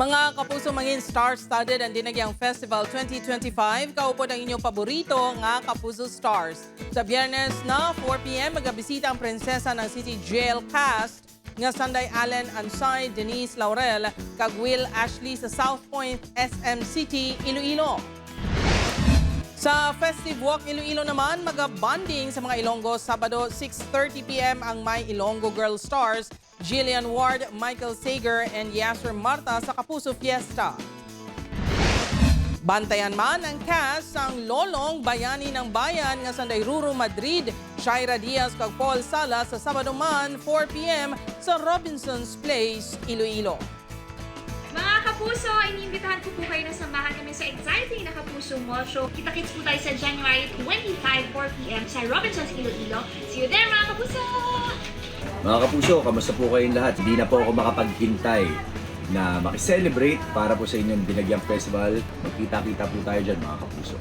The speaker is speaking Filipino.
Mga kapuso, mangin star-studded ang Dinagyang Festival 2025. Kaupo ng inyong paborito nga Kapuso Stars. Sa Biyernes na 4 p.m. magabisita ang prinsesa ng City Jail cast nga Sanday Allen Ansay, Denise Laurel, kag Will Ashley sa South Point SM City, Iloilo. Sa Festive Walk Iloilo naman, mag-bonding sa mga Ilonggo Sabado 6:30 p.m. ang My Ilonggo Girl Stars, Jillian Ward, Michael Sager, and Yasser Marta sa Kapuso Fiesta. Bantayan man ang cast ang Lolong Bayani ng Bayan nga Sanday Ruru Madrid, Shaira Diaz kag Paul Sala sa Sabado man 4 p.m. sa Robinson's Place, Iloilo. Mga kapuso, iniimbitahan ko po kayo na samahan kami sa exciting na Kapuso Mall Show. Kita-kits po tayo sa January 25, 4 p.m. sa Robinson's Iloilo. See you there, mga kapuso! Mga kapuso, kamusta po kayong lahat? Hindi na po ako makapaghintay na makiselebrate para po sa inyong Dinagyang Festival. Magkita-kita po tayo dyan, mga kapuso.